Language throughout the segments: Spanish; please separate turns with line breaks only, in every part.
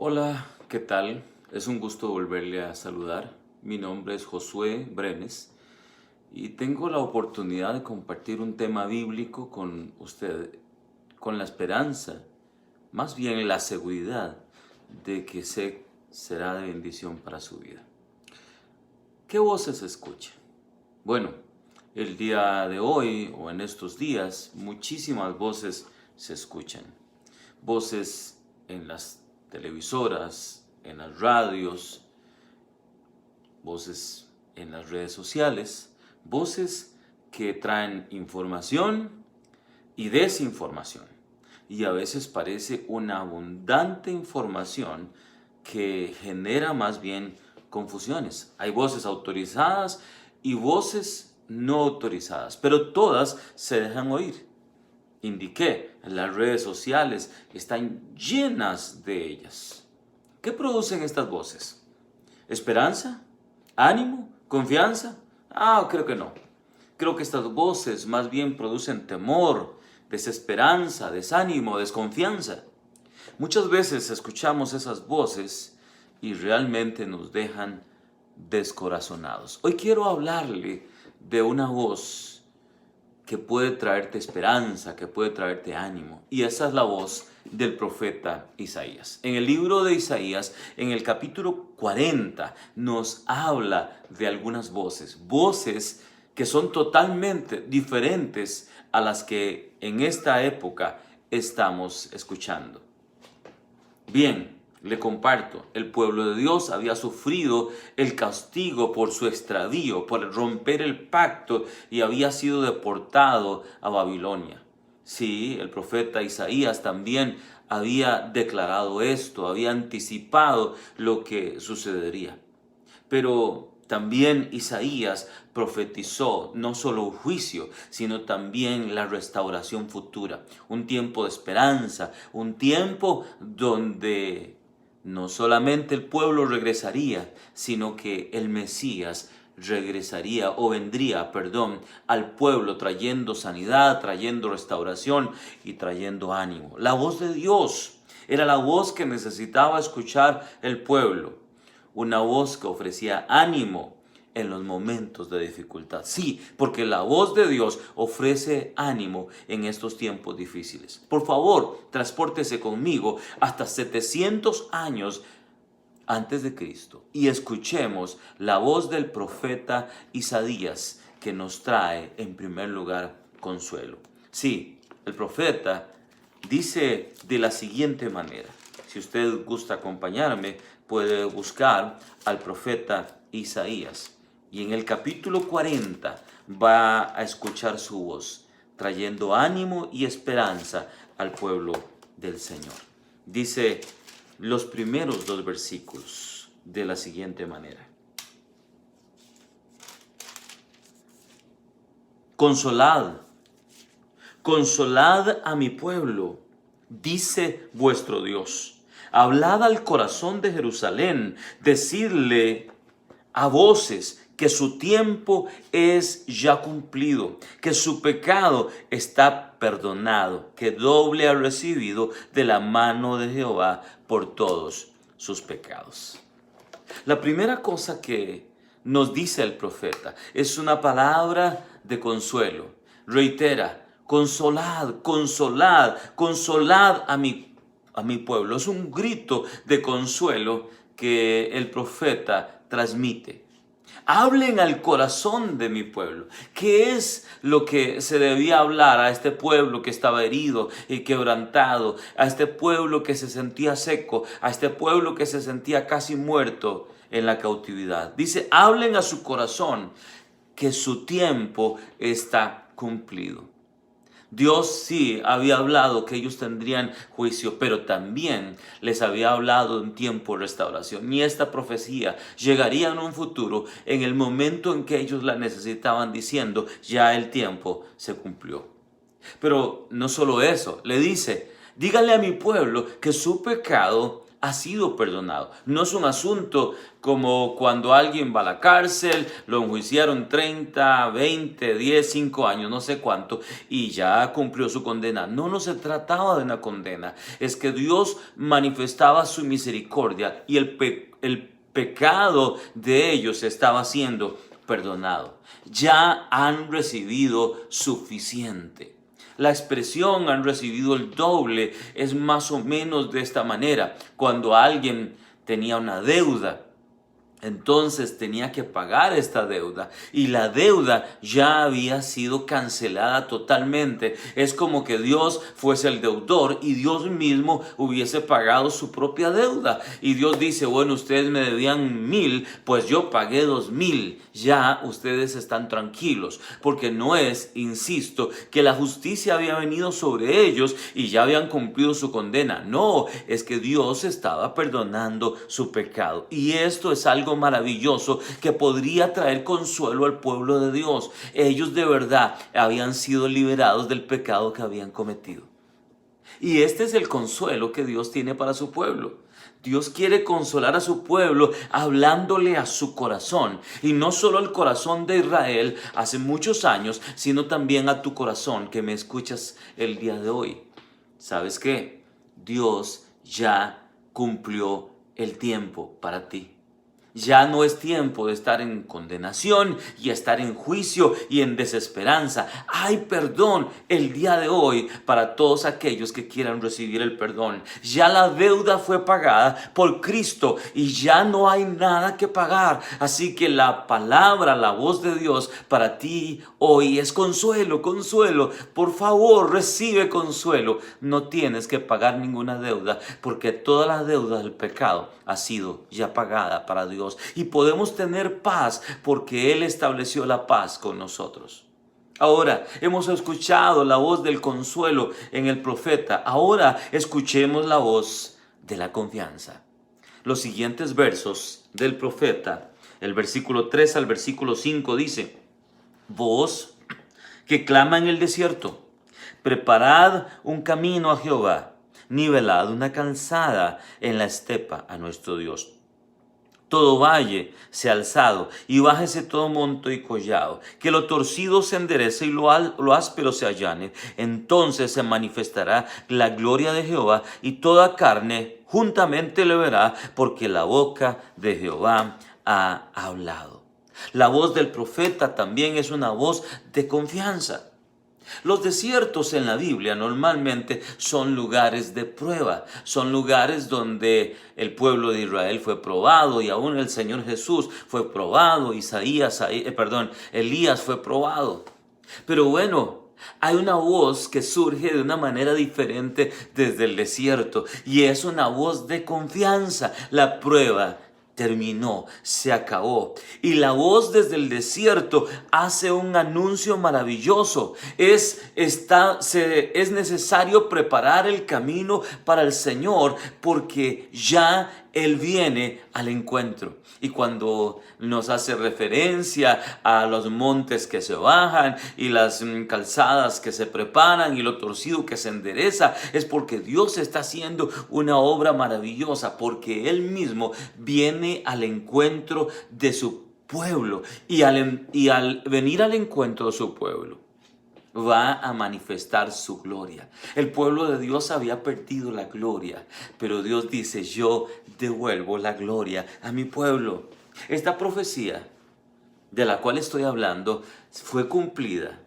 Hola, ¿qué tal? Es un gusto volverle a saludar. Mi nombre es Josué Brenes y tengo la oportunidad de compartir un tema bíblico con usted, con la esperanza, más bien la seguridad de que será de bendición para su vida. ¿Qué voces escucha? Bueno, el día de hoy o en estos días, muchísimas voces se escuchan. Voces en las televisoras, en las radios, voces en las redes sociales, voces que traen información y desinformación. Y a veces parece una abundante información que genera más bien confusiones. Hay voces autorizadas y voces no autorizadas, pero todas se dejan oír. Indiqué, las redes sociales están llenas de ellas. ¿Qué producen estas voces? ¿Esperanza? ¿Ánimo? ¿Confianza? Creo que no. Creo que estas voces más bien producen temor, desesperanza, desánimo, desconfianza. Muchas veces escuchamos esas voces y realmente nos dejan descorazonados. Hoy quiero hablarle de una voz que puede traerte esperanza, que puede traerte ánimo. Y esa es la voz del profeta Isaías. En el libro de Isaías, en el capítulo 40, nos habla de algunas voces. Voces que son totalmente diferentes a las que en esta época estamos escuchando. Bien, le comparto, el pueblo de Dios había sufrido el castigo por su extravío, por romper el pacto y había sido deportado a Babilonia. Sí, el profeta Isaías también había declarado esto, había anticipado lo que sucedería. Pero también Isaías profetizó no solo un juicio, sino también la restauración futura, un tiempo de esperanza, un tiempo donde no solamente el pueblo regresaría, sino que el Mesías regresaría o vendría, al pueblo trayendo sanidad, trayendo restauración y trayendo ánimo. La voz de Dios era la voz que necesitaba escuchar el pueblo. Una voz que ofrecía ánimo en los momentos de dificultad. Sí, porque la voz de Dios ofrece ánimo en estos tiempos difíciles. Por favor, transpórtese conmigo hasta 700 años antes de Cristo y escuchemos la voz del profeta Isaías que nos trae en primer lugar consuelo. Sí, el profeta dice de la siguiente manera. Si usted gusta acompañarme, puede buscar al profeta Isaías. Y en el capítulo 40 va a escuchar su voz, trayendo ánimo y esperanza al pueblo del Señor. Dice los primeros dos versículos de la siguiente manera. Consolad, consolad a mi pueblo, dice vuestro Dios. Hablad al corazón de Jerusalén, decidle a voces que su tiempo es ya cumplido, que su pecado está perdonado, que doble ha recibido de la mano de Jehová por todos sus pecados. La primera cosa que nos dice el profeta es una palabra de consuelo. Reitera, consolad, consolad, consolad a mi pueblo. Es un grito de consuelo que el profeta transmite. Hablen al corazón de mi pueblo. ¿Qué es lo que se debía hablar a este pueblo que estaba herido y quebrantado? A este pueblo que se sentía seco, a este pueblo que se sentía casi muerto en la cautividad. Dice, hablen a su corazón que su tiempo está cumplido. Dios sí había hablado que ellos tendrían juicio, pero también les había hablado de un tiempo de restauración. Y esta profecía llegaría en un futuro, en el momento en que ellos la necesitaban, diciendo, ya el tiempo se cumplió. Pero no solo eso, le dice, díganle a mi pueblo que su pecado ha sido perdonado. No es un asunto como cuando alguien va a la cárcel, lo enjuiciaron 30, 20, 10, 5 años, no sé cuánto, y ya cumplió su condena. No se trataba de una condena, es que Dios manifestaba su misericordia y el pecado de ellos estaba siendo perdonado. Ya han recibido suficiente. La expresión han recibido el doble es más o menos de esta manera. Cuando alguien tenía una deuda, entonces tenía que pagar esta deuda y la deuda ya había sido cancelada totalmente. Es como que Dios fuese el deudor y Dios mismo hubiese pagado su propia deuda. Y Dios dice, bueno, ustedes me debían 1,000, pues yo pagué 2,000. Ya ustedes están tranquilos, porque no es, insisto, que la justicia había venido sobre ellos y ya habían cumplido su condena. No, es que Dios estaba perdonando su pecado. Y esto es algo maravilloso que podría traer consuelo al pueblo de Dios. Ellos de verdad habían sido liberados del pecado que habían cometido. Y este es el consuelo que Dios tiene para su pueblo. Dios quiere consolar a su pueblo hablándole a su corazón. Y no solo al corazón de Israel hace muchos años, sino también a tu corazón que me escuchas el día de hoy. ¿Sabes qué? Dios ya cumplió el tiempo para ti. Ya no es tiempo de estar en condenación y estar en juicio y en desesperanza. Hay perdón el día de hoy para todos aquellos que quieran recibir el perdón. Ya la deuda fue pagada por Cristo y ya no hay nada que pagar. Así que la palabra, la voz de Dios para ti hoy es consuelo, consuelo. Por favor, recibe consuelo. No tienes que pagar ninguna deuda porque toda la deuda del pecado ha sido ya pagada para Dios. Y podemos tener paz porque Él estableció la paz con nosotros. Ahora hemos escuchado la voz del consuelo en el profeta. Ahora escuchemos la voz de la confianza. Los siguientes versos del profeta, el versículo 3 al versículo 5 dice: Voz que clama en el desierto, preparad un camino a Jehová, nivelad una calzada en la estepa a nuestro Dios. Todo valle sea alzado y bájese todo monte y collado, que lo torcido se enderece y lo áspero se allane. Entonces se manifestará la gloria de Jehová y toda carne juntamente le verá, porque la boca de Jehová ha hablado. La voz del profeta también es una voz de confianza. Los desiertos en la Biblia normalmente son lugares de prueba, son lugares donde el pueblo de Israel fue probado y aún el Señor Jesús fue probado, Elías fue probado. Pero bueno, hay una voz que surge de una manera diferente desde el desierto y es una voz de confianza. La prueba terminó, se acabó. Y la voz desde el desierto hace un anuncio maravilloso. Es necesario preparar el camino para el Señor porque ya Él viene al encuentro. Y cuando nos hace referencia a los montes que se bajan y las calzadas que se preparan y lo torcido que se endereza, es porque Dios está haciendo una obra maravillosa, porque Él mismo viene al encuentro de su pueblo y al venir al encuentro de su pueblo va a manifestar su gloria. El pueblo de Dios había perdido la gloria, pero Dios dice: yo devuelvo la gloria a mi pueblo. Esta profecía de la cual estoy hablando fue cumplida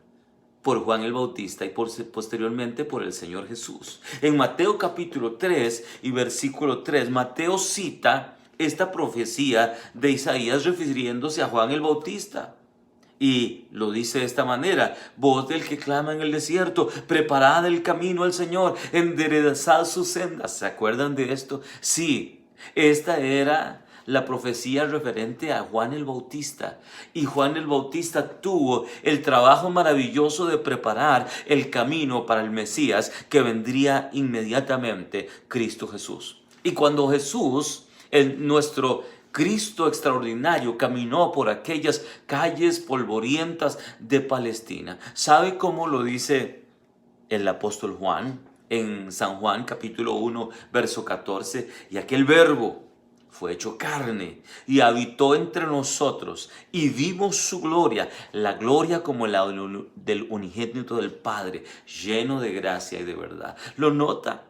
por Juan el Bautista y posteriormente por el Señor Jesús. En Mateo capítulo 3 y versículo 3, Mateo cita esta profecía de Isaías refiriéndose a Juan el Bautista. Y lo dice de esta manera: voz del que clama en el desierto, preparad el camino al Señor, enderezad sus sendas. ¿Se acuerdan de esto? Sí, esta era la profecía referente a Juan el Bautista. Y Juan el Bautista tuvo el trabajo maravilloso de preparar el camino para el Mesías que vendría inmediatamente, Cristo Jesús. Y cuando Jesús, nuestro Cristo extraordinario, caminó por aquellas calles polvorientas de Palestina, ¿sabe cómo lo dice el apóstol Juan? en San Juan capítulo 1, verso 14, y aquel verbo fue hecho carne y habitó entre nosotros y vimos su gloria, la gloria como la del unigénito del Padre, lleno de gracia y de verdad. ¿Lo nota?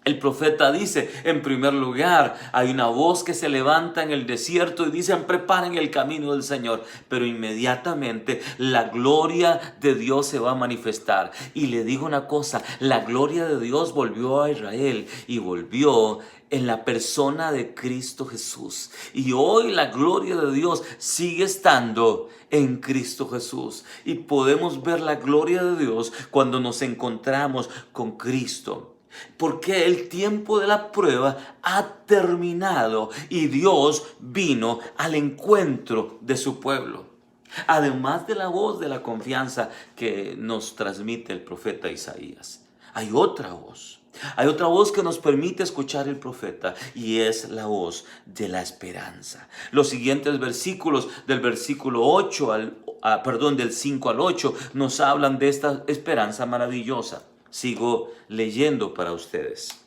El profeta dice, en primer lugar, hay una voz que se levanta en el desierto y dicen, preparen el camino del Señor. Pero inmediatamente la gloria de Dios se va a manifestar. Y le digo una cosa, la gloria de Dios volvió a Israel y volvió en la persona de Cristo Jesús. Y hoy la gloria de Dios sigue estando en Cristo Jesús. Y podemos ver la gloria de Dios cuando nos encontramos con Cristo. Porque el tiempo de la prueba ha terminado y Dios vino al encuentro de su pueblo. Además de la voz de la confianza que nos transmite el profeta Isaías, hay otra voz. Hay otra voz que nos permite escuchar el profeta y es la voz de la esperanza. Los siguientes versículos del versículo 8 del 5 al 8 nos hablan de esta esperanza maravillosa. Sigo leyendo para ustedes.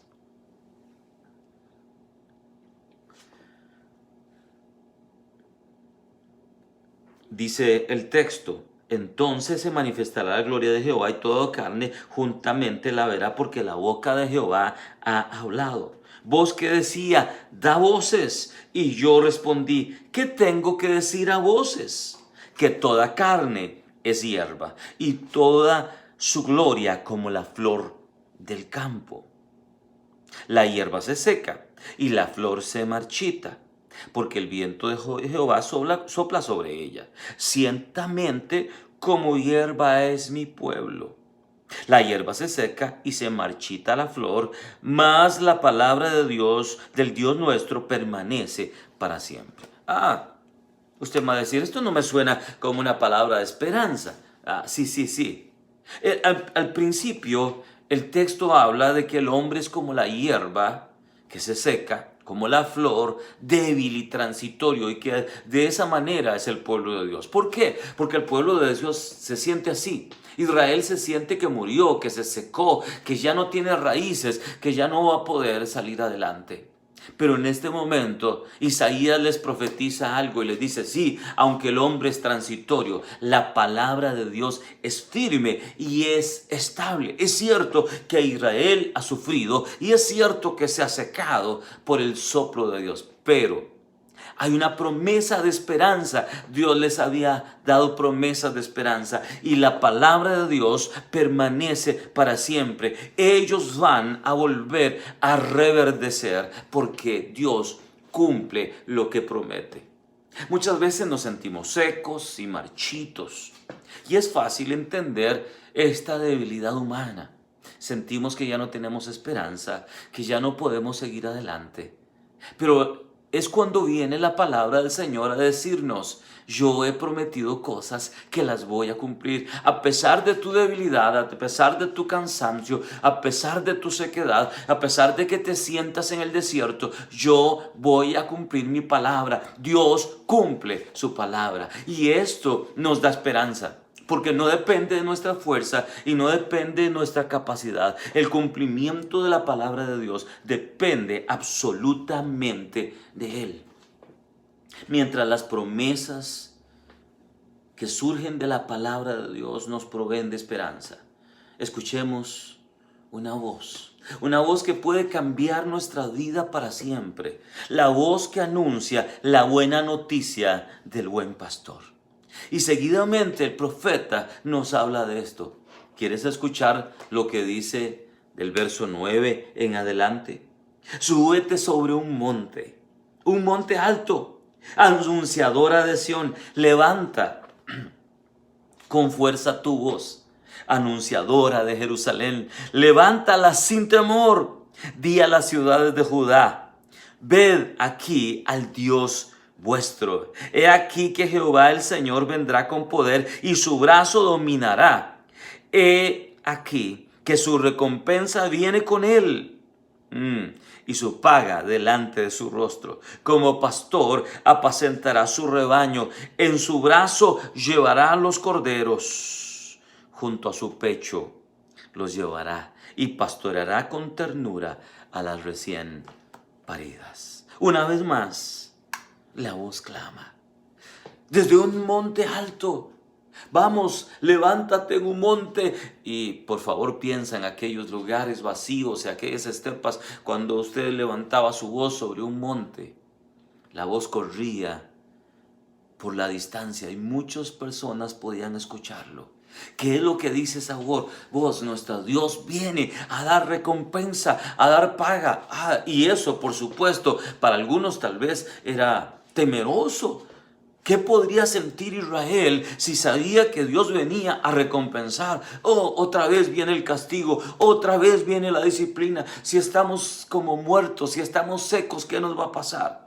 Dice el texto, entonces se manifestará la gloria de Jehová y toda carne juntamente la verá porque la boca de Jehová ha hablado. Voz que decía, da voces. Y yo respondí, ¿qué tengo que decir a voces? Que toda carne es hierba y toda su gloria como la flor del campo. La hierba se seca y la flor se marchita, porque el viento de Jehová sopla sobre ella. Ciertamente como hierba es mi pueblo. La hierba se seca y se marchita la flor, mas la palabra de Dios, del Dios nuestro, permanece para siempre. Usted va a decir, esto no me suena como una palabra de esperanza. Sí. Al principio, el texto habla de que el hombre es como la hierba que se seca, como la flor, débil y transitorio, y que de esa manera es el pueblo de Dios. ¿Por qué? Porque el pueblo de Dios se siente así. Israel se siente que murió, que se secó, que ya no tiene raíces, que ya no va a poder salir adelante. Pero en este momento Isaías les profetiza algo y les dice, sí, aunque el hombre es transitorio, la palabra de Dios es firme y es estable. Es cierto que Israel ha sufrido y es cierto que se ha secado por el soplo de Dios, pero hay una promesa de esperanza. Dios les había dado promesas de esperanza y la palabra de Dios permanece para siempre. Ellos van a volver a reverdecer porque Dios cumple lo que promete. Muchas veces nos sentimos secos y marchitos y es fácil entender esta debilidad humana. Sentimos que ya no tenemos esperanza, que ya no podemos seguir adelante. Pero es cuando viene la palabra del Señor a decirnos, yo he prometido cosas que las voy a cumplir. A pesar de tu debilidad, a pesar de tu cansancio, a pesar de tu sequedad, a pesar de que te sientas en el desierto, yo voy a cumplir mi palabra. Dios cumple su palabra y esto nos da esperanza. Porque no depende de nuestra fuerza y no depende de nuestra capacidad. El cumplimiento de la palabra de Dios depende absolutamente de Él. Mientras las promesas que surgen de la palabra de Dios nos proveen de esperanza, escuchemos una voz que puede cambiar nuestra vida para siempre. La voz que anuncia la buena noticia del buen pastor. Y seguidamente el profeta nos habla de esto. ¿Quieres escuchar lo que dice del verso 9 en adelante? Súbete sobre un monte alto, anunciadora de Sión, levanta con fuerza tu voz, anunciadora de Jerusalén, levántala sin temor, di a las ciudades de Judá, ved aquí al Dios vuestro. He aquí que Jehová el Señor vendrá con poder y su brazo dominará. He aquí que su recompensa viene con él y su paga delante de su rostro. Como pastor apacentará su rebaño. En su brazo llevará los corderos. Junto a su pecho los llevará y pastoreará con ternura a las recién paridas. Una vez más, la voz clama. Desde un monte alto. Vamos, levántate en un monte. Y por favor piensa en aquellos lugares vacíos y aquellas estepas cuando usted levantaba su voz sobre un monte. La voz corría por la distancia y muchas personas podían escucharlo. ¿Qué es lo que dice esa voz? Nuestro Dios viene a dar recompensa, a dar paga. Y eso, por supuesto, para algunos tal vez era temeroso. ¿Qué podría sentir Israel si sabía que Dios venía a recompensar? Otra vez viene el castigo, otra vez viene la disciplina. Si estamos como muertos, si estamos secos, ¿qué nos va a pasar?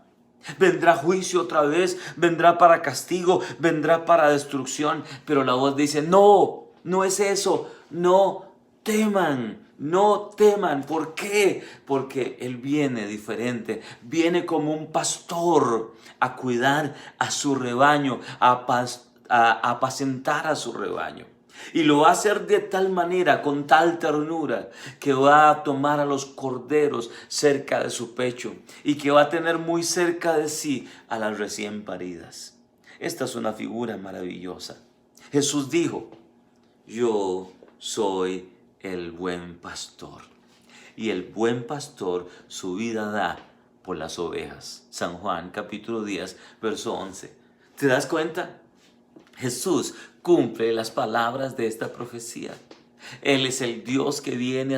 Vendrá juicio otra vez, vendrá para castigo, vendrá para destrucción. Pero la voz dice, no, no es eso, no teman. No teman. ¿Por qué? Porque Él viene diferente. Viene como un pastor a cuidar a su rebaño, a apacentar a su rebaño. Y lo va a hacer de tal manera, con tal ternura, que va a tomar a los corderos cerca de su pecho y que va a tener muy cerca de sí a las recién paridas. Esta es una figura maravillosa. Jesús dijo, yo soy el buen pastor. Y el buen pastor su vida da por las ovejas. San Juan capítulo 10, verso 11. ¿Te das cuenta? Jesús cumple las palabras de esta profecía. Él es el Dios que viene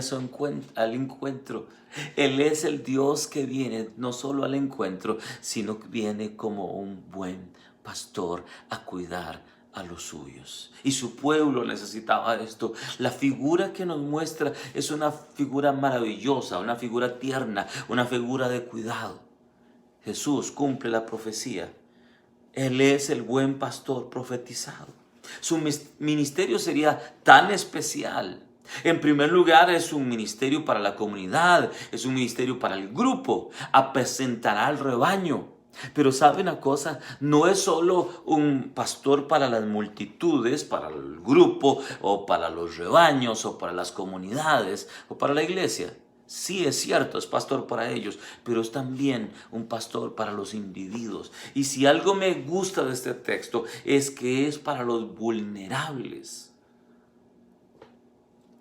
al encuentro. Él es el Dios que viene no solo al encuentro, sino que viene como un buen pastor a cuidar a los suyos. Y su pueblo necesitaba esto. La figura que nos muestra es una figura maravillosa, una figura tierna, una figura de cuidado. Jesús cumple la profecía. Él es el buen pastor profetizado. Su ministerio sería tan especial. En primer lugar, es un ministerio para la comunidad, es un ministerio para el grupo, apacentará al rebaño. Pero ¿sabe una cosa? No es solo un pastor para las multitudes, para el grupo, o para los rebaños, o para las comunidades, o para la iglesia. Sí, es cierto, es pastor para ellos, pero es también un pastor para los individuos. Y si algo me gusta de este texto es que es para los vulnerables.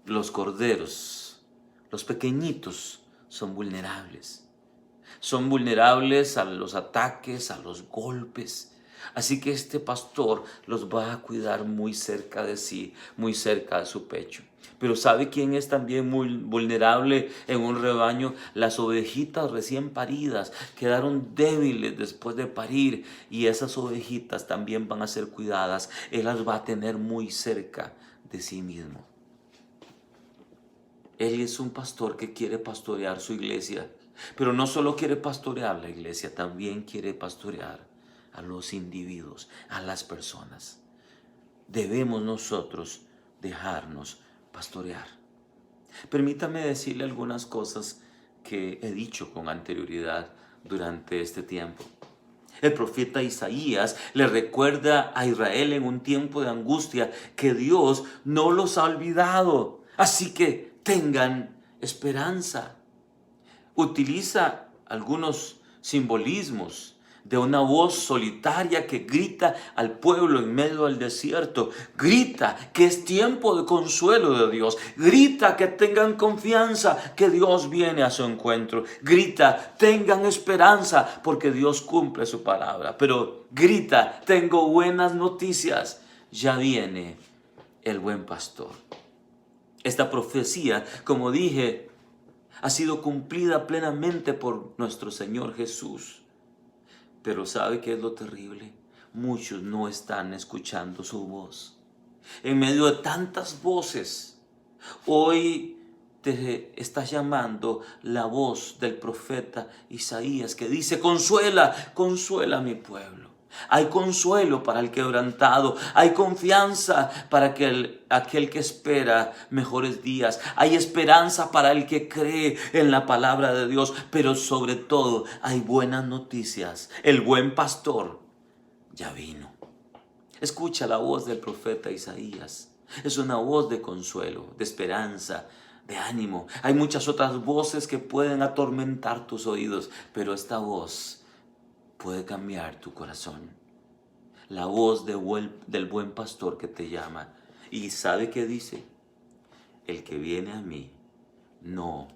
Los corderos, los pequeñitos, son vulnerables. Son vulnerables a los ataques, a los golpes. Así que este pastor los va a cuidar muy cerca de sí, muy cerca de su pecho. Pero ¿sabe quién es también muy vulnerable en un rebaño? Las ovejitas recién paridas quedaron débiles después de parir y esas ovejitas también van a ser cuidadas. Él las va a tener muy cerca de sí mismo. Él es un pastor que quiere pastorear su iglesia, pero no solo quiere pastorear la iglesia, también quiere pastorear a los individuos, a las personas. Debemos nosotros dejarnos pastorear. Permítame decirle algunas cosas que he dicho con anterioridad durante este tiempo. El profeta Isaías le recuerda a Israel en un tiempo de angustia que Dios no los ha olvidado. Así que tengan esperanza. Utiliza algunos simbolismos de una voz solitaria que grita al pueblo en medio del desierto. Grita que es tiempo de consuelo de Dios. Grita que tengan confianza que Dios viene a su encuentro. Grita, tengan esperanza porque Dios cumple su palabra. Pero grita, tengo buenas noticias. Ya viene el buen pastor. Esta profecía, como dije, ha sido cumplida plenamente por nuestro Señor Jesús. Pero ¿sabe qué es lo terrible? Muchos no están escuchando su voz. En medio de tantas voces, hoy te está llamando la voz del profeta Isaías que dice, consuela, consuela a mi pueblo. Hay consuelo para el quebrantado, hay confianza para aquel que espera mejores días, hay esperanza para el que cree en la palabra de Dios, pero sobre todo hay buenas noticias. El buen pastor ya vino. Escucha la voz del profeta Isaías. Es una voz de consuelo, de esperanza, de ánimo. Hay muchas otras voces que pueden atormentar tus oídos, pero esta voz puede cambiar tu corazón. La voz del buen pastor que te llama. ¿Y sabe qué dice? El que viene a mí, no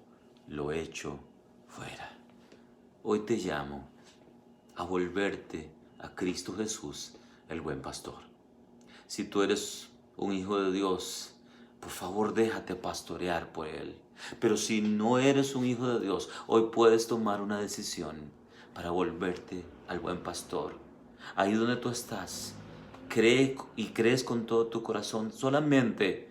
lo echo fuera. Hoy te llamo a volverte a Cristo Jesús, el buen pastor. Si tú eres un hijo de Dios, por favor déjate pastorear por Él. Pero si no eres un hijo de Dios, hoy puedes tomar una decisión para volverte al buen pastor. Ahí donde tú estás, cree y crees con todo tu corazón, solamente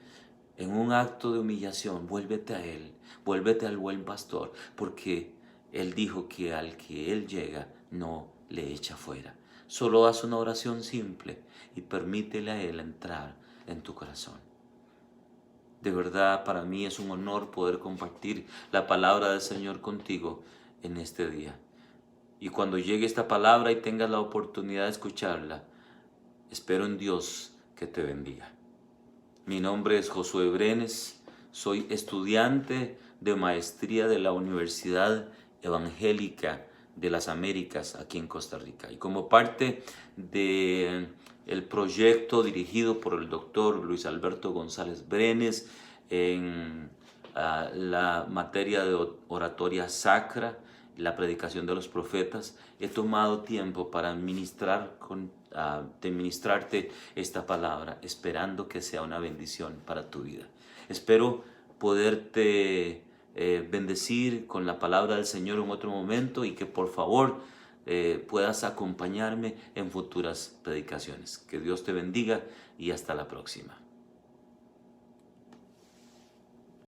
en un acto de humillación, vuélvete a Él, vuélvete al buen pastor, porque Él dijo que al que Él llega, no le echa fuera. Solo haz una oración simple y permítele a Él entrar en tu corazón. De verdad, para mí es un honor poder compartir la palabra del Señor contigo en este día. Y cuando llegue esta palabra y tengas la oportunidad de escucharla, espero en Dios que te bendiga. Mi nombre es Josué Brenes, soy estudiante de maestría de la Universidad Evangélica de las Américas aquí en Costa Rica. Y como parte del proyecto dirigido por el doctor Luis Alberto González Brenes en la materia de oratoria sacra, la predicación de los profetas, he tomado tiempo para ministrarte esta palabra, esperando que sea una bendición para tu vida. Espero poderte bendecir con la palabra del Señor en otro momento y que por favor puedas acompañarme en futuras predicaciones. Que Dios te bendiga y hasta la próxima.